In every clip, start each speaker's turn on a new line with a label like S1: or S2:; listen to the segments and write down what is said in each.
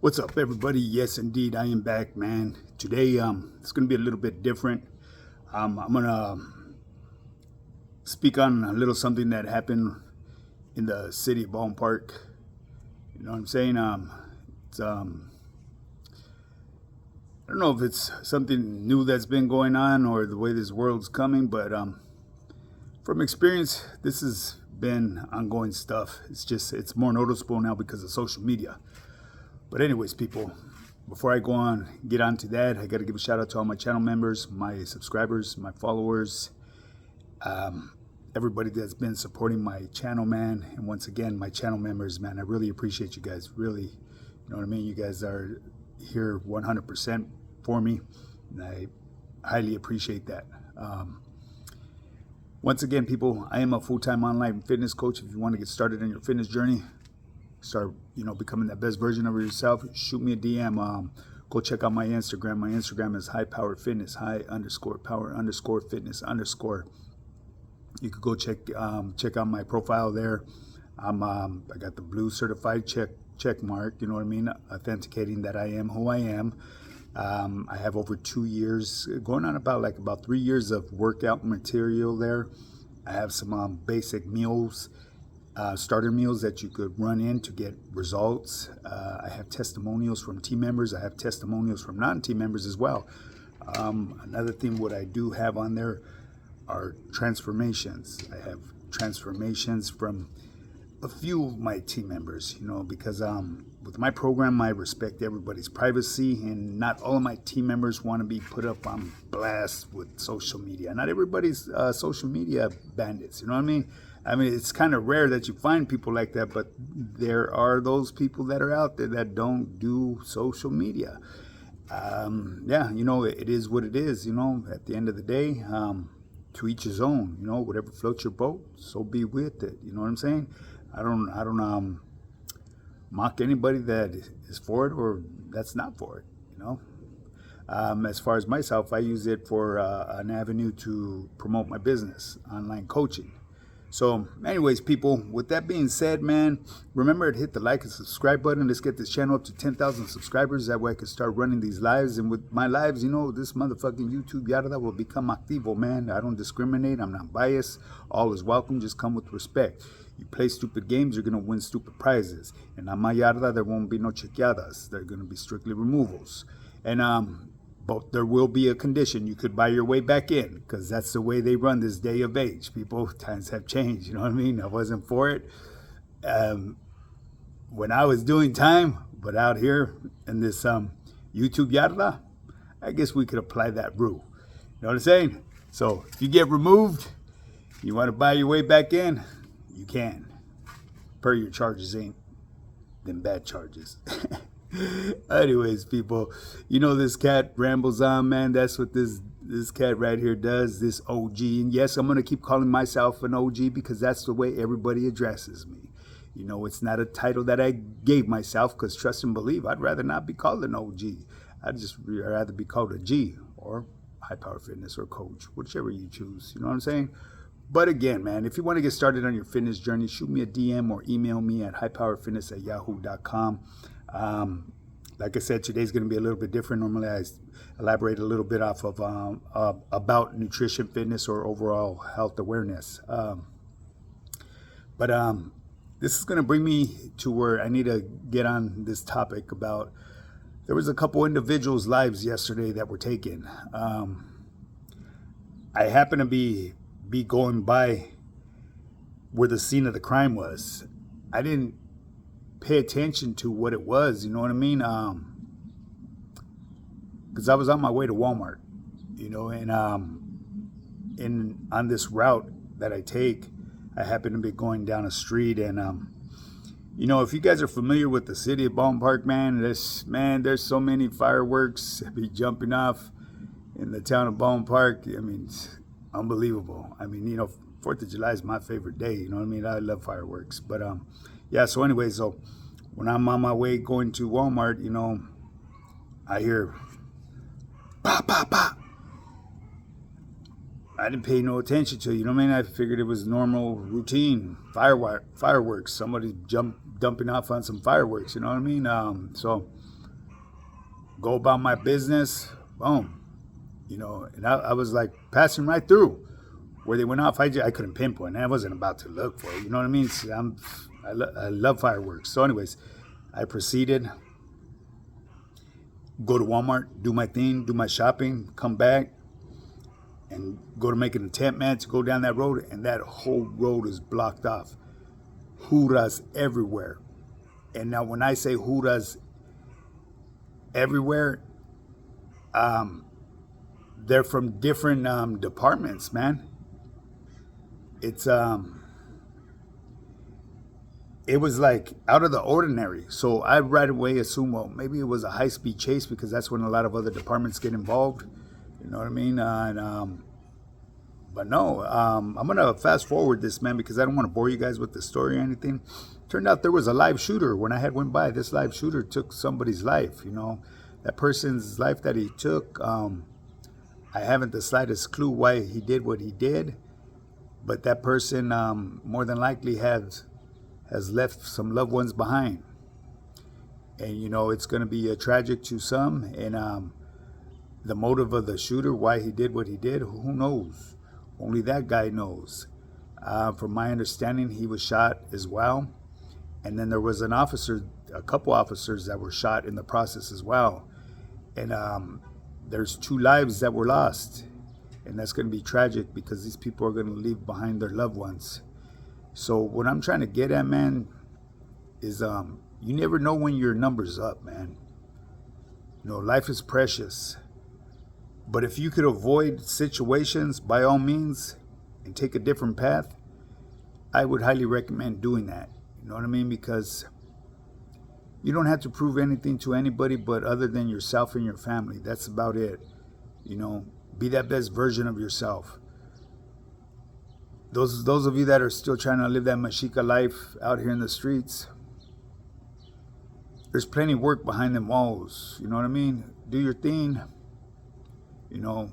S1: What's up, everybody? Yes, indeed, I am back, man. Today, it's going to be a little bit different. I'm going to speak on a little something that happened in the city of Bolan Park. You know what I'm saying? It's I don't know if it's something new that's been going on or the way this world's coming, but from experience, this has been ongoing stuff. It's more noticeable now because of social media. But anyways, people, before I go on, get on to that, I got to give a shout out to all my channel members, my subscribers, my followers, everybody that's been supporting my channel, man. And once again, my channel members, man, I really appreciate you guys. Really, you know what I mean? You guys are here 100% for me, and I highly appreciate that. Once again, people, I am a full-time online fitness coach. If you want to get started on your fitness journey, start, becoming that best version of yourself, shoot me a DM. Go check out my Instagram. My Instagram is high_power_fitness, high_power_fitness_. You could go check out my profile there. I got the blue certified check mark, you know what I mean, authenticating that I am who I am. I have over 2 years, going on about 3 years of workout material there. I have some basic meals, starter meals that you could run in to get results. I have testimonials from team members. I have testimonials from non-team members as well. Another thing what I do have on there are transformations. I have transformations from a few of my team members, because with my program, I respect everybody's privacy, and not all of my team members want to be put up on blast with social media. Not everybody's social media bandits, you know what I mean? It's kind of rare that you find people like that, but there are those people that are out there that don't do social media. Yeah, it is what it is, at the end of the day, to each his own, whatever floats your boat, so be with it, you know what I'm saying? I don't mock anybody that is for it or that's not for it, As far as myself, I use it for an avenue to promote my business, online coaching. So anyways, people, with that being said, man, remember to hit the like and subscribe button. Let's get this channel up to 10,000 subscribers. That way I can start running these lives. And with my lives, this motherfucking YouTube yada will become activo, man. I don't discriminate. I'm not biased. All is welcome. Just come with respect. You play stupid games, you're going to win stupid prizes. And on my yarda, there won't be no chequeadas. They're going to be strictly removals. And but there will be a condition. You could buy your way back in, because that's the way they run this day of age. People, times have changed, you know what I mean? I wasn't for it when I was doing time, but out here in this YouTube yarda, I guess we could apply that rule. You know what I'm saying? So if you get removed, you want to buy your way back in, you can. Per your charges ain't them bad charges. Anyways, people, this cat rambles on, man. That's what this cat right here does, this OG. And yes, I'm going to keep calling myself an OG because that's the way everybody addresses me. It's not a title that I gave myself, because trust and believe, I'd rather not be called an OG. I'd just rather be called a G, or high power fitness, or coach, whichever you choose. You know what I'm saying? But again, man, if you want to get started on your fitness journey, shoot me a DM or email me at highpowerfitness@yahoo.com. Like I said, today's going to be a little bit different. Normally, I elaborate a little bit off of about nutrition, fitness, or overall health awareness. But this is going to bring me to where I need to get on this topic about. There was a couple individuals' lives yesterday that were taken. I happen to be going by where the scene of the crime was. I didn't pay attention to what it was, you know what I mean? Because I was on my way to Walmart, and on this route that I take, I happen to be going down a street, and if you guys are familiar with the city of Bolan Park, there's so many fireworks be jumping off in the town of Bolan Park. It's unbelievable. 4th of July is my favorite day, you know what I mean? I love fireworks. But yeah, so anyway, so when I'm on my way going to Walmart, I hear pop, pop, pop. I didn't pay no attention to it. You know what I mean? I figured it was normal routine fireworks. Somebody dumping off on some fireworks. You know what I mean? So go about my business. Boom. You know, and I was like passing right through where they went off. I couldn't pinpoint. I wasn't about to look for it. You know what I mean? So I love fireworks. So, anyways, I proceeded. Go to Walmart, do my thing, do my shopping, come back, and go to make an attempt, man, to go down that road, and that whole road is blocked off. Huras everywhere. And now when I say huras everywhere, they're from different departments, man. It was like out of the ordinary. So I right away assumed, well, maybe it was a high-speed chase because that's when a lot of other departments get involved. You know what I mean? But no, I'm going to fast forward this, man, because I don't want to bore you guys with the story or anything. Turned out there was a live shooter. When I had went by, this live shooter took somebody's life, you know. That person's life that he took, I haven't the slightest clue why he did what he did. But that person more than likely has left some loved ones behind. And, you know, it's going to be tragic to some. And the motive of the shooter, why he did what he did, who knows? Only that guy knows. From my understanding, he was shot as well. And then there was a couple officers that were shot in the process as well. And there's 2 lives that were lost. And that's going to be tragic because these people are going to leave behind their loved ones. So what I'm trying to get at, man, is you never know when your number's up, man. You know, life is precious. But if you could avoid situations, by all means, and take a different path, I would highly recommend doing that. You know what I mean? Because you don't have to prove anything to anybody but other than yourself and your family. That's about it. You know, be that best version of yourself. Those of you that are still trying to live that Mexica life out here in the streets, there's plenty of work behind them walls. You know what I mean? Do your thing. You know,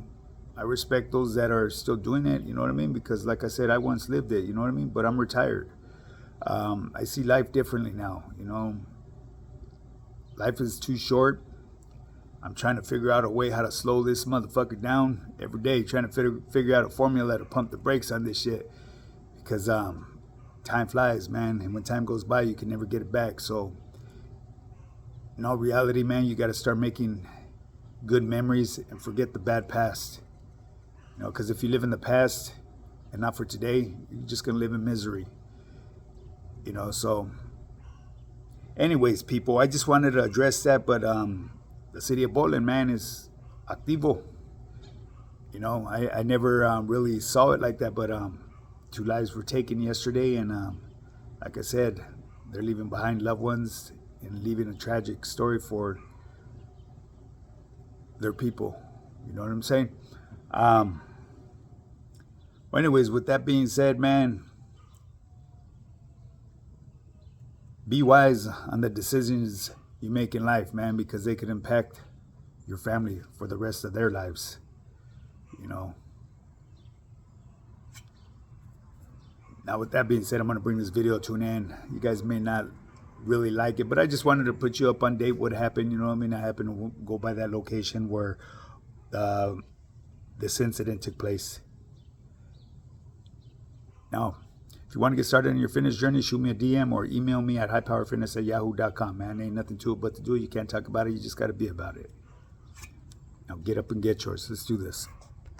S1: I respect those that are still doing it. You know what I mean? Because like I said, I once lived it. You know what I mean? But I'm retired. I see life differently now. You know, life is too short. I'm trying to figure out a way how to slow this motherfucker down every day. Trying to figure out a formula to pump the brakes on this shit. Because time flies, man. And when time goes by, you can never get it back. So, in all reality, man, you got to start making good memories and forget the bad past. You know, because if you live in the past and not for today, you're just going to live in misery. You know, so anyways, people, I just wanted to address that. But the city of Bolan, man, is activo. You know, I never really saw it like that, but 2 lives were taken yesterday, and like I said, they're leaving behind loved ones and leaving a tragic story for their people. You know what I'm saying? Well, anyways, with that being said, man, be wise on the decisions you make in life, man, because they could impact your family for the rest of their lives. You know. Now, with that being said, I'm going to bring this video to an end. You guys may not really like it, but I just wanted to put you up on date what happened. You know what I mean? I happened to go by that location where this incident took place. Now, if you want to get started on your fitness journey, shoot me a DM or email me at highpowerfitness@yahoo.com, man. Ain't nothing to it but to do it. You can't talk about it. You just got to be about it. Now, get up and get yours. Let's do this.